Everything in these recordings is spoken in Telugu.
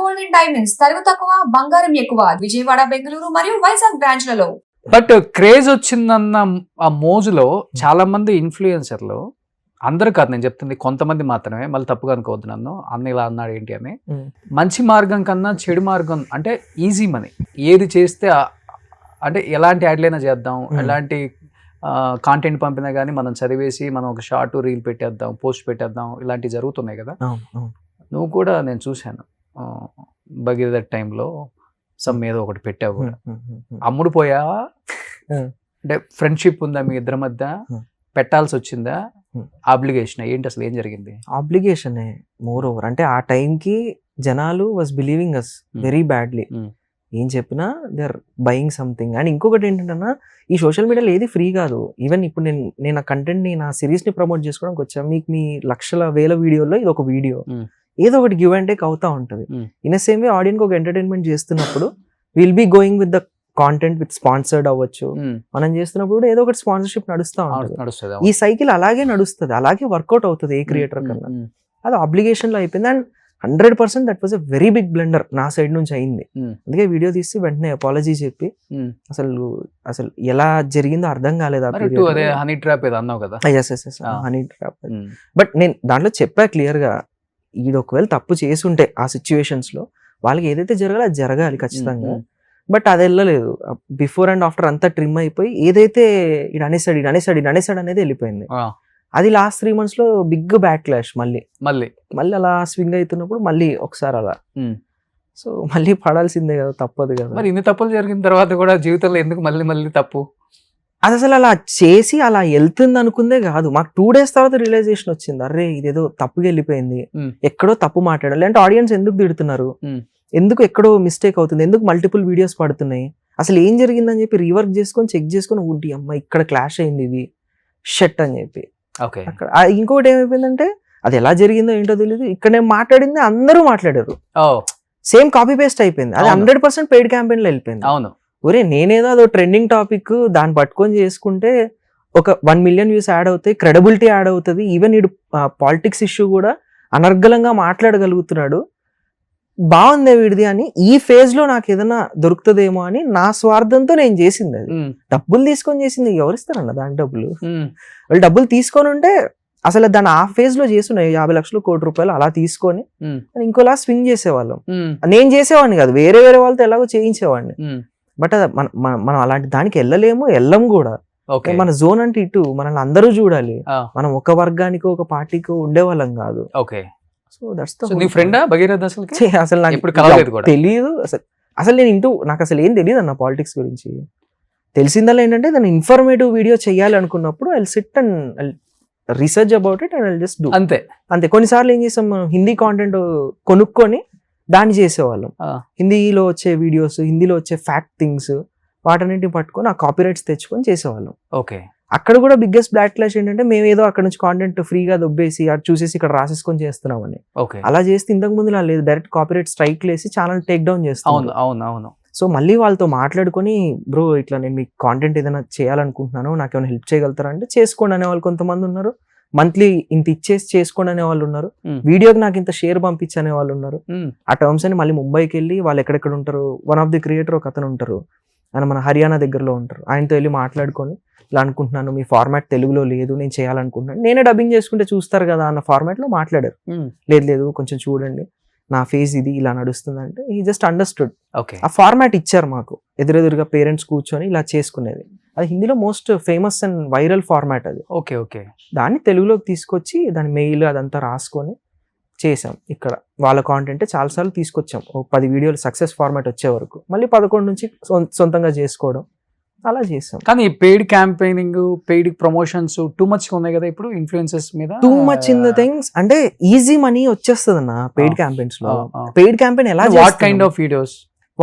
గోల్డ్ అండ్ డైమండ్స్ తరుగు తక్కువ బంగారం ఎక్కువ విజయవాడ బెంగళూరు మరియు వైజాగ్ బ్రాంచ్లలో. బట్ క్రేజ్ వచ్చిందన్న ఆ మోజులో చాలా మంది ఇన్ఫ్లుయెన్సర్లు, అందరూ కాదు నేను చెప్తుంది, కొంతమంది మాత్రమే, మళ్ళీ తప్పుగా అనుకోవద్దు నన్ను, అన్న ఇలా అన్నాడు ఏంటి అని, మంచి మార్గం కన్నా చెడు మార్గం అంటే ఈజీ మనీ, ఏది చేస్తే అంటే ఎలాంటి యాడ్లైనా చేద్దాం, ఎలాంటి కాంటెంట్ పంపినా కానీ మనం చదివేసి మనం ఒక షార్ట్ రీల్ పెట్టేద్దాం, పోస్ట్ పెట్టేద్దాం, ఇలాంటివి జరుగుతున్నాయి కదా. నువ్వు కూడా నేను చూశాను భగీరథ టైంలో సమ్ ఏదో ఒకటి పెట్టావు, అమ్ముడు పోయావా అంటే ఫ్రెండ్షిప్ ఉందా మీ ఇద్దరి మధ్య, పెట్టాల్సి వచ్చిందా, ఆబ్లిగేషన్ ఏంటి, అసలు ఏం జరిగింది? ఆబ్లిగేషన్ మోర్ ఓవర్, అంటే ఆ టైంకి జనాలు was believing us very badly. ఏం చెప్పినా they are buying something. And ఇంకొకటి ఏంటంటే ఈ సోషల్ మీడియాలో ఏది ఫ్రీ కాదు. ఈవెన్ ఇప్పుడు నేను ఆ కంటెంట్ని, నా సిరీస్ని ప్రమోట్ చేసుకోవడానికి వచ్చా, మీకు మీ లక్షల వేల వీడియోలో ఇది ఒక వీడియో, ఏదో ఒకటి గివ్ అండ్ టేక్ అవుతా ఉంటుంది. ఇన్ ద సేమ్ వే ఆడియన్కి ఒక ఎంటర్టైన్మెంట్ చేస్తున్నప్పుడు will be going with the content with sponsored అవ్వచ్చు, మనం చేస్తున్నప్పుడు ఏదో ఒకటి స్పాన్సర్షిప్ నడుస్తూ ఉంటుంది. ఈ సైకిల్ అలాగే నడుస్తుంది, అలాగే వర్కౌట్ అవుతుంది ఏ క్రియేటర్ కన్నా. అది ఆబ్లిగేషన్ లో అయిపోయింది. And 100% that was a very big blunder నా సైడ్ నుంచి అయింది. అందుకే వీడియో తీసి వెంటనే అపాలజీ చెప్పి, అసలు ఎలా జరిగిందో అర్థం కాలేదు. Honey trap honey trap. But నేను దాంట్లో చెప్పా క్లియర్ గా, ఈడు ఒకవేళ తప్పు చేసి ఉంటే ఆ సిచ్యువేషన్స్ లో వాళ్ళకి ఏదైతే జరగాలో అది జరగాలి ఖచ్చితంగా. బట్ అది వెళ్ళలేదు. బిఫోర్ అండ్ ఆఫ్టర్ అంతా ట్రిమ్ అయిపోయి ఏదైతే ఇది అనేసాడు అనేది వెళ్ళిపోయింది. అది లాస్ట్ 3 months లో బిగ్ బ్యాక్ క్లాష్. మళ్ళీ అలా స్వింగ్ అవుతున్నప్పుడు మళ్ళీ ఒకసారి అలా, సో మళ్ళీ పడాల్సిందే కదా, తప్పదు కదా. మరి ఇన్ని తప్పులు జరిగిన తర్వాత కూడా జీవితంలో ఎందుకు మళ్ళీ తప్పు? అది అసలు అలా చేసి అలా వెళ్తుంది అనుకుందే కాదు, మాకు 2 days తర్వాత రియలైజేషన్ వచ్చింది, అరే ఇదేదో తప్పుగా వెళ్ళిపోయింది, ఎక్కడో తప్పు మాట్లాడాలి. అంటే ఆడియన్స్ ఎందుకు తిడుతున్నారు, ఎందుకు ఎక్కడో మిస్టేక్ అవుతుంది, ఎందుకు మల్టిపుల్ వీడియోస్ పడుతున్నాయి, అసలు ఏం జరిగిందని చెప్పి రీవర్క్ చేసుకొని చెక్ చేసుకొని, ఊడి అమ్మ ఇక్కడ క్లాష్ అయింది, ఇది షట్ అని చెప్పి. అక్కడ ఇంకొకటి ఏమైపోయిందంటే, అది ఎలా జరిగిందో ఏంటో తెలియదు, ఇక్కడ నేను మాట్లాడింది అందరూ మాట్లాడారు, సేమ్ కాపీ పేస్ట్ అయిపోయింది. అది 100% పెయిడ్ క్యాంపెయిన్ లో వెళ్ళిపోయింది. అవును, ఒరే నేనేదో అదో ట్రెండింగ్ టాపిక్ దాన్ని పట్టుకొని చేసుకుంటే ఒక 1 million వ్యూస్ యాడ్ అవుతాయి, క్రెడిబిలిటీ యాడ్ అవుతుంది, ఈవెన్ ఇడు పాలిటిక్స్ ఇష్యూ కూడా అనర్గళంగా మాట్లాడగలుగుతున్నాడు, బాగుందే వీడిది అని ఈ ఫేజ్ లో నాకు ఏదైనా దొరుకుతుందేమో అని నా స్వార్థంతో నేను చేసింది. అది డబ్బులు తీసుకొని చేసింది, ఎవరిస్తారన్న దాని డబ్బులు? వాళ్ళు డబ్బులు తీసుకొని ఉంటే అసలు దాన్ని ఆ ఫేజ్ లో చేస్తున్నాయి, 50 లక్షలు, 1 కోటి రూపాయలు అలా తీసుకొని ఇంకోలా స్వింగ్ చేసేవాళ్ళం. నేను చేసేవాడిని కాదు, వేరే వాళ్ళతో ఎలాగో చేయించేవాడిని. బట్ మనం అలాంటి దానికి వెళ్ళం కూడా. మన జోన్ అంటే ఇటు మనల్ని అందరూ చూడాలి, మనం ఒక వర్గానికి ఒక పార్టీకి ఉండేవాళ్ళం కాదు. So that's the friend Bhagiratha. అసలు నాకు తెలియదు, అసలు నేను నాకు అసలు ఏం తెలియదు అన్న పాలిటిక్స్ గురించి. తెలిసిందల్లా ఏంటంటే దాన్ని ఇన్ఫర్మేటివ్ వీడియో చేయాలి అనుకున్నప్పుడు I SIT and research about it and I just do. అంతే. కొన్నిసార్లు ఏం చేస్తాం, మనం హిందీ కాంటెంట్ కొనుక్కొని దాన్ని చేసేవాళ్ళం. హిందీలో వచ్చే వీడియోస్, హిందీలో వచ్చే ఫ్యాక్ట్ థింగ్స్, వాటన్నిటిని పట్టుకొని ఆ కాపీరైట్స్ తెచ్చుకొని చేసేవాళ్ళం. అక్కడ కూడా బిగ్గెస్ట్ బ్లాక్ క్లాష్ ఏంటంటే, మేము ఏదో అక్కడ నుంచి కాంటెంట్ ఫ్రీగా దొబ్బేసి అది చూసేసి ఇక్కడ రాసేసుకొని చేస్తున్నామని. అలా చేస్తే ఇంతకు ముందు ఇలా లేదు, డైరెక్ట్ కాపీరైట్ స్ట్రైక్ లేసి ఛానల్ టేక్ డౌన్ చేస్తాం. సో మళ్ళీ వాళ్ళతో మాట్లాడుకొని, బ్రో ఇట్లా నేను మీకు కాంటెంట్ ఏదైనా చేయాలనుకుంటున్నాను, నాకు ఏమైనా హెల్ప్ చేయగలుగుతారా అంటే, చేసుకోండి అనే వాళ్ళు కొంతమంది ఉన్నారు, మంత్లీ ఇంత ఇచ్చేసి చేసుకోండి అనే వాళ్ళు ఉన్నారు, వీడియోకి నాకు ఇంత షేర్ పంపించనే వాళ్ళు ఉన్నారు. ఆ టర్మ్స్ అని మళ్ళీ ముంబైకి వెళ్ళి వాళ్ళు ఎక్కడెక్కడ ఉంటారు, వన్ ఆఫ్ ది క్రియేటర్ ఒక అతను ఉంటారు, ఆయన మన హర్యానా దగ్గరలో ఉంటారు, ఆయనతో వెళ్ళి మాట్లాడుకొని ఇలా అనుకుంటున్నాను, మీ ఫార్మాట్ తెలుగులో లేదు, నేను చేయాలనుకుంటున్నాను, నేనే డబ్బింగ్ చేసుకుంటే చూస్తారు కదా అన్న ఫార్మాట్ లో మాట్లాడారు. లేదు కొంచెం చూడండి, నా ఫేజ్ ఇది ఇలా నడుస్తుంది అంటే హీ జస్ట్ అండర్స్టూడ్. ఆ ఫార్మాట్ ఇచ్చారు మాకు, ఎదురెదురుగా పేరెంట్స్ కూర్చొని ఇలా చేసుకునేది. అది హిందీలో most famous and viral format అది. దాన్ని తెలుగులోకి తీసుకొచ్చి దాని మెయిల్ అదంతా రాసుకొని చేసాం. ఇక్కడ వాళ్ళ కాంటెంట్ చాలాసార్లు తీసుకొచ్చాం, 10 వీడియోలు సక్సెస్ ఫార్మాట్ వచ్చే వరకు, మళ్ళీ 11 నుంచి సొంతంగా చేసుకోవడం, అలా చేసాం. కానీ paid campaigning, paid promotions too much ఉన్నాయి కదా ఇప్పుడు ఇన్ఫ్లుయెన్సర్స్ మీద. Too much in the things అంటే ఈజీ మనీ వచ్చేస్తుంది అన్న పెయిడ్ క్యాంపెయిన్స్ లో. పెయిడ్ క్యాంపెయిన్ ఎలా, what kind of videos,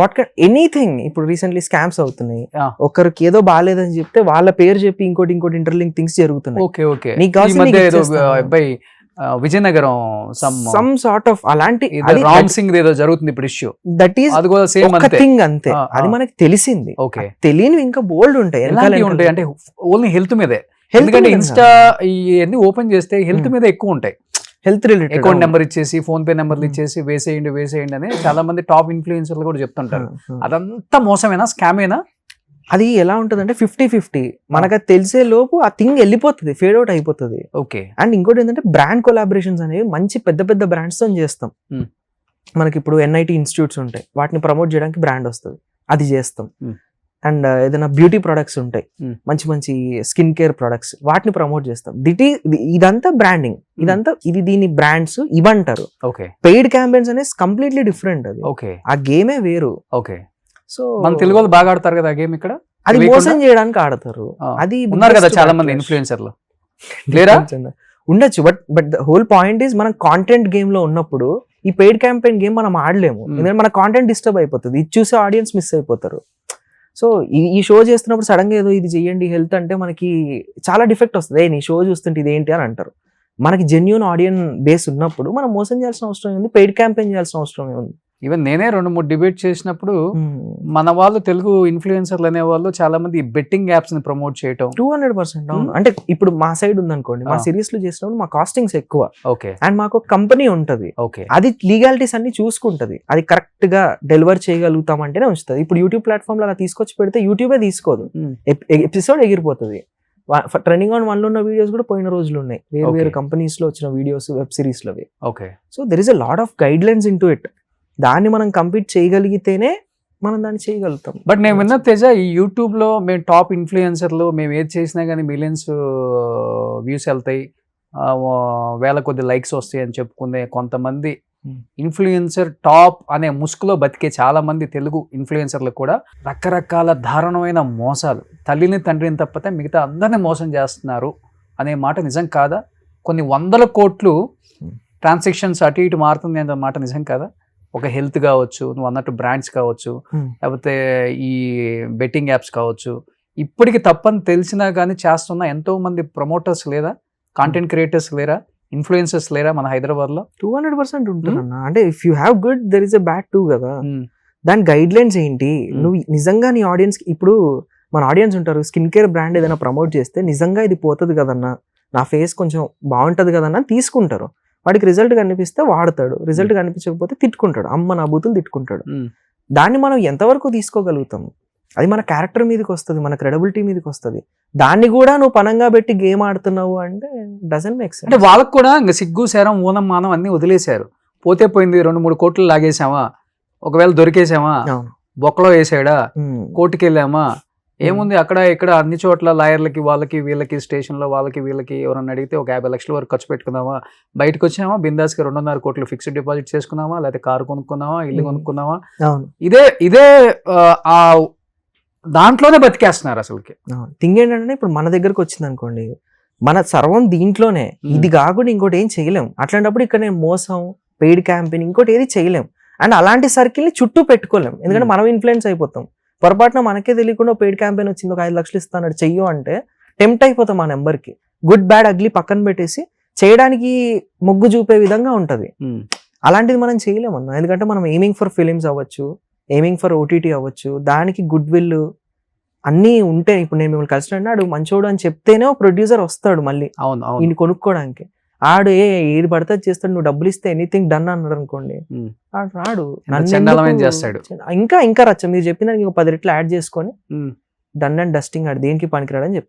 anything. ఇప్పుడు రీసెంట్లీ స్కామ్స్ అవుతున్నాయి, ఒకరికి ఏదో బాగాలేదని చెప్తే వాళ్ళ పేరు చెప్పి ఇంకోటి ఇంటర్లింక్ థింగ్స్ జరుగుతున్నాయి. విజయనగరం సమ్ సార్ట్ ఆఫ్ అలాంటి రామ్ సింగ్ ఏదో జరుగుతుంది ఇప్పుడు ఇష్యూ, దట్ ఈస్ ఒక థింగ్ అంతే. అది మనకి తెలిసింది, తెలియనివి ఇంకా బోల్డ్ ఉంటాయి అంటే ఓన్లీ హెల్త్ మీదే. ఎందుకంటే ఇన్స్టా ఇవన్నీ ఓపెన్ చేస్తే హెల్త్ మీద ఎక్కువ ఉంటాయి. హెల్త్ రిలేటెడ్ అకౌంట్ నెంబర్ ఇచ్చేసి ఫోన్ పే నెంబర్లు ఇచ్చేసి వేసేయండి అని చాలా మంది టాప్ ఇన్ఫ్లుయెన్సర్లు కూడా చెప్తుంటారు. అదంతా మోసమేనా, స్కామేనా? అది ఎలా ఉంటదంటే 50-50. మనకు అది తెలిసే లోపు ఆ థింగ్ వెళ్ళిపోతుంది, ఫేడ్ అవుట్ అయిపోతుంది. ఓకే. అండ్ ఇంకోటి ఏంటంటే బ్రాండ్ కొలాబరేషన్స్ అనేవి మంచి పెద్ద పెద్ద బ్రాండ్స్ తో చేస్తాం. మనకి ఇప్పుడు NIT ఇన్స్టిట్యూట్స్ ఉంటాయి, వాటిని ప్రమోట్ చేయడానికి బ్రాండ్ వస్తుంది, అది చేస్తాం. అండ్ ఏదైనా బ్యూటీ ప్రొడక్ట్స్ ఉంటాయి, మంచి మంచి స్కిన్ కేర్ ప్రొడక్ట్స్, వాటిని ప్రమోట్ చేస్తాం. ఇదంతా బ్రాండింగ్, ఇది దీని బ్రాండ్స్ ఇవంటారు. ఓకే. పెయిడ్ క్యాంపెయిన్స్ అనేది కంప్లీట్లీ డిఫరెంట్. అది ఓకే, ఆ గేమే వేరు. ఓకే. సో మన తెలుగు వాళ్ళు బాగా ఆడతారు కదా ఆ గేమ్. ఇక్కడ అది మోసం చేయడానికి ఆడతారు. అది ఉన్నారు కదా చాలా మంది ఇన్ఫ్లుయెన్సర్లు, లేరా? ఉండొచ్చు. But the whole point is మనం కాంటెంట్ గేమ్ లో ఉన్నప్పుడు ఈ పెయిడ్ క్యాంపెయిన్ గేమ్ మనం ఆడలేము, ఎందుకంటే మన కాంటెంట్ డిస్టర్బ్ అయిపోతుంది, ఇది చూసే ఆడియన్స్ మిస్ అయిపోతారు. సో ఈ షో చేస్తున్నప్పుడు సడన్ గా ఏదో ఇది చెయ్యండి హెల్త్ అంటే మనకి చాలా డిఫెక్ట్ వస్తుంది. నీ షో చూస్తుంటే ఇదేంటి అని అంటారు. మనకి జెన్యూన్ ఆడియన్స్ బేస్ ఉన్నప్పుడు మనం మోసం చేయాల్సిన అవసరం ఉంది, పెయిడ్ క్యాంపెయిన్ చేయాల్సిన అవసరం ఉంది. ఈవెన్ నేనే 2-3 డిబేట్ చేసినప్పుడు మన వాళ్ళు తెలుగు ఇన్ఫ్లుయెన్సర్లు అనే వాళ్ళు చాలా మంది బెట్టింగ్ యాప్స్ ని ప్రమోట్ చేయటం 200%. అవును. అంటే ఇప్పుడు మా సైడ్ ఉందనుకోండి, మా సిరీస్ లో చేసినప్పుడు మా కాస్టింగ్స్ ఎక్కువ. ఓకే. అండ్ మాకు కంపెనీ ఉంటది, ఓకే, అది లీగాలిటీస్ అన్ని చూసుకుంటది, అది కరెక్ట్ గా డెలివర్ చేయగలుగుతాం అంటేనే ఉంచుతుంది. ఇప్పుడు యూట్యూబ్ ప్లాట్ఫామ్ లో అలా తీసుకొచ్చి పెడితే యూట్యూబే తీసుకోదు, ఎపిసోడ్ ఎగిరిపోతుంది. ట్రెండింగ్ ఆన్ 1 లో ఉన్న వీడియోస్ కూడా పోయిన రోజులు ఉన్నాయి, వేరు కంపెనీస్ లో వచ్చిన వీడియోస్, వెబ్ సిరీస్ లో. Okay. So there is a lot of guide lines in to it. దాన్ని మనం కంప్లీట్ చేయగలిగితేనే మనం దాన్ని చేయగలుగుతాం. బట్ నేను విన్న తేజ, ఈ యూట్యూబ్ లో మేము టాప్ ఇన్ఫ్లుయెన్సర్లు, మేము ఏది చేసినా కానీ మిలియన్స్ వ్యూస్ వెళ్తాయి, వేల కొద్ది లైక్స్ వస్తాయి అని చెప్పుకునే కొంతమంది ఇన్ఫ్లుయెన్సర్ టాప్ అనే ముసుగులో బతికే చాలా మంది తెలుగు ఇన్ఫ్లుయెన్సర్లు కూడా రకరకాల దారుణమైన మోసాలు, తల్లిని తండ్రిని తప్పితే మిగతా అందరినీ మోసం చేస్తున్నారు అనే మాట నిజం కాదా? కొన్ని 100 కోట్లు ట్రాన్సాక్షన్స్ అటు ఇటు మారుతుంది అనే మాట నిజం కాదా? ఒక హెల్త్ కావచ్చు, నువ్వు అన్నట్టు బ్రాండ్స్ కావచ్చు, లేకపోతే ఈ బెట్టింగ్ యాప్స్ కావచ్చు, ఇప్పటికి తప్పని తెలిసినా కానీ చేస్తున్న ఎంతో మంది ప్రమోటర్స్ లేదా, కాంటెంట్ క్రియేటర్స్ లేరా, ఇన్ఫ్లుయెన్సర్స్ లేరా మన హైదరాబాద్ లో? 200% ఉంటారు అన్న. అంటే if you have good there is a bad two కదా. దాని గైడ్ లైన్స్ ఏంటి? నువ్వు నిజంగా నీ ఆడియన్స్, ఇప్పుడు మన ఆడియన్స్ ఉంటారు, స్కిన్ కేర్ బ్రాండ్ ఏదైనా ప్రమోట్ చేస్తే నిజంగా ఇది పోతుంది కదన్నా, నా ఫేస్ కొంచెం బాగుంటది కదన్నా తీసుకుంటారు. వాడికి రిజల్ట్ కనిపిస్తే వాడతాడు, రిజల్ట్ కనిపించకపోతే తిట్టుకుంటాడు, అమ్మ నా బూతులు తిట్టుకుంటాడు. దాన్ని మనం ఎంతవరకు తీసుకోగలుగుతాము? అది మన క్యారెక్టర్ మీదకి వస్తుంది, మన క్రెడిబిలిటీ మీదకి వస్తుంది. దాన్ని కూడా నువ్వు పనంగా పెట్టి గేమ్ ఆడుతున్నావు అంటే డజంట్ మేక్ సెన్స్. అంటే వాళ్ళకు కూడా ఇంకా సిగ్గు శరం ఊనం మానం అన్ని వదిలేశారు. పోతే పోయింది, 2-3 కోట్లు లాగేసామా, ఒకవేళ దొరికేసామా, బొక్కలో వేసాడా, కోర్టుకి వెళ్ళామా, ఏముంది అక్కడ ఇక్కడ అన్ని చోట్ల లాయర్లకి వాళ్ళకి వీళ్ళకి స్టేషన్లో వాళ్ళకి వీళ్ళకి ఎవరన్నా అడిగితే ఒక 50 లక్షల వరకు ఖర్చు పెట్టుకుందామా, బయటకు వచ్చామా, బిందాస్కి 2.5 కోట్లు ఫిక్స్డ్ డిపాజిట్ చేసుకున్నామా, లేకపోతే కారు కొనుక్కున్నామా, ఇల్లు కొనుక్కున్నామా, ఇదే ఆ దాంట్లోనే బతికేస్తున్నారు అసలుకి. థింగ్ ఏంటంటే ఇప్పుడు మన దగ్గరకు వచ్చింది అనుకోండి, మన సర్వం దీంట్లోనే, ఇది కాకుండా ఇంకోటి ఏం చేయలేం. అట్లాంటప్పుడు ఇక్కడ నేను మోసం, పెయిడ్ క్యాంపెయిన్ ఇంకోటి ఏది చేయలేం. అండ్ అలాంటి సర్కిల్ని చుట్టూ పెట్టుకోలేం, ఎందుకంటే మనం ఇన్ఫ్లుయెన్స్ అయిపోతాం. పొరపాటున మనకే తెలియకుండా పెయిడ్ క్యాంపెయిన్ వచ్చింది, ఒక 5 లక్షలు ఇస్తాను చెయ్యో అంటే టెంప్ట్ అయిపోతాం. ఆ నెంబర్కి గుడ్ బ్యాడ్ అగ్లీ పక్కన పెట్టేసి చేయడానికి మొగ్గు చూపే విధంగా ఉంటది. అలాంటిది మనం చేయలేమన్నా, ఎందుకంటే మనం ఎయిమింగ్ ఫర్ ఫిలిమ్స్ అవ్వచ్చు, ఎయిమింగ్ ఫర్ OTT అవ్వచ్చు, దానికి గుడ్ విల్ అన్నీ ఉంటే. ఇప్పుడు నేను మిమ్మల్ని కలిసినాడు మంచోడు అని చెప్తేనే ప్రొడ్యూసర్ వస్తాడు మళ్ళీ ఈయన కొనుక్కోవడానికి. ఆడు ఏది పడితే చేస్తాడు, నువ్వు డబ్బులు ఇస్తే ఎనీథింగ్ డన్ అన్నాడు అనుకోండి, ఆడు రాడు, చేస్తాడు. ఇంకా రచ్చ మీరు చెప్పిన 10 రెట్లు యాడ్ చేసుకొని డన్ అండ్ డస్టింగ్ ఆడు దేనికి పనికిరాడని చెప్తాడు.